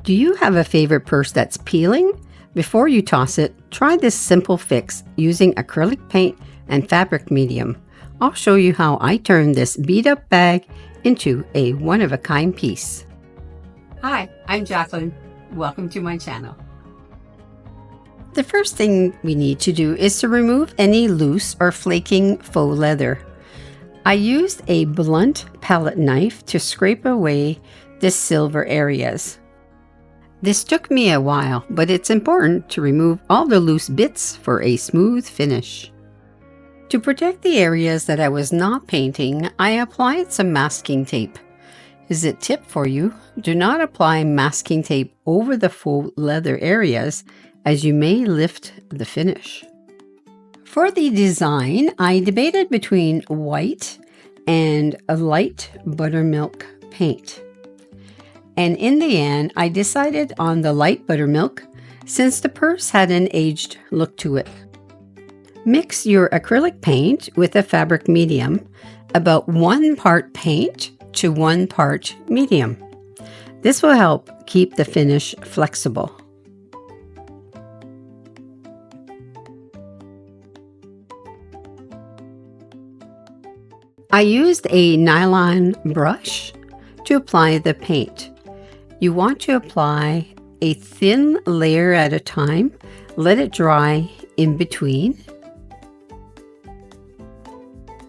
Do you have a favorite purse that's peeling? Before you toss it, try this simple fix using acrylic paint and fabric medium. I'll show you how I turned this beat-up bag into a one-of-a-kind piece. Hi, I'm Jacqueline. Welcome to my channel. The first thing we need to do is to remove any loose or flaking faux leather. I used a blunt palette knife to scrape away the silver areas. This took me a while, but it's important to remove all the loose bits for a smooth finish. To protect the areas that I was not painting, I applied some masking tape. Is a tip for you: do not apply masking tape over the faux leather areas, as you may lift the finish. For the design, I debated between white and a light buttermilk paint. And in the end, I decided on the light buttermilk since the purse had an aged look to it. Mix your acrylic paint with a fabric medium, about 1 part paint to 1 part medium. This will help keep the finish flexible. I used a nylon brush to apply the paint. You want to apply a thin layer at a time. Let it dry in between.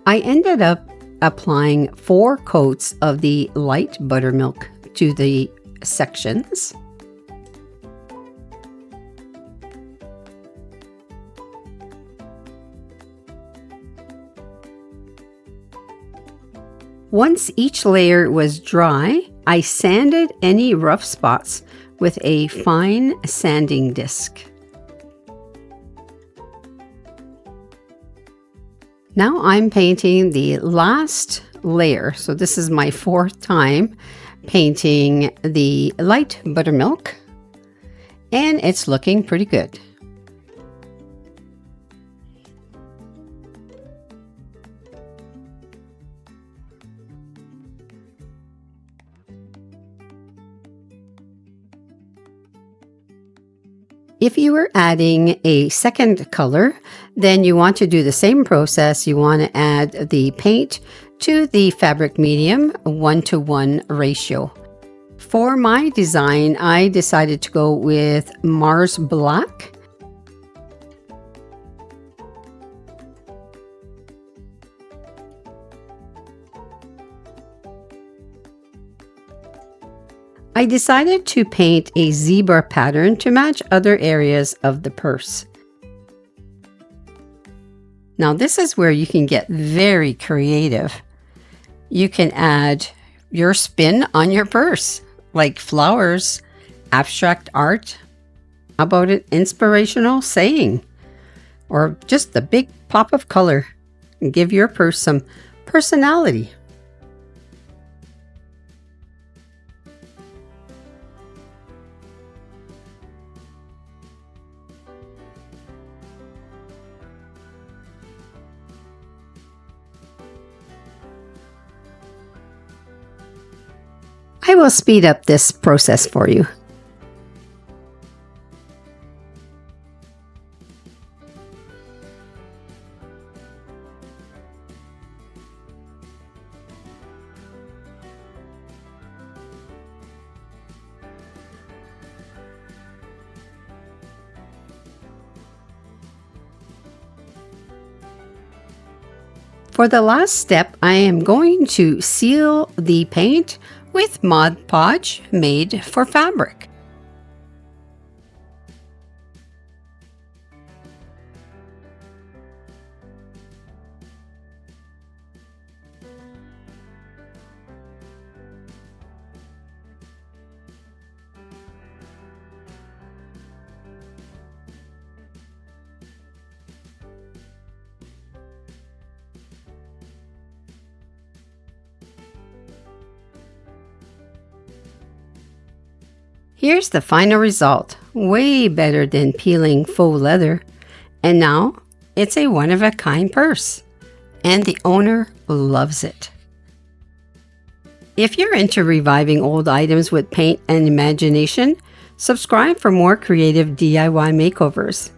I ended up applying 4 coats of the light buttermilk to the sections. Once each layer was dry, I sanded any rough spots with a fine sanding disc. Now I'm painting the last layer. So this is my 4th time painting the light buttermilk, and it's looking pretty good. If you were adding a second color, then you want to do the same process. You want to add the paint to the fabric medium, 1-to-1 ratio. For my design, I decided to go with Mars Black. I decided to paint a zebra pattern to match other areas of the purse. Now this is where you can get very creative. You can add your spin on your purse, like flowers, abstract art. How about an inspirational saying? Or just a big pop of color and give your purse some personality. I will speed up this process for you. For the last step, I am going to seal the paint with Mod Podge made for fabric. Here's the final result. Way better than peeling faux leather. And now it's a one-of-a-kind purse. And the owner loves it. If you're into reviving old items with paint and imagination, subscribe for more creative DIY makeovers.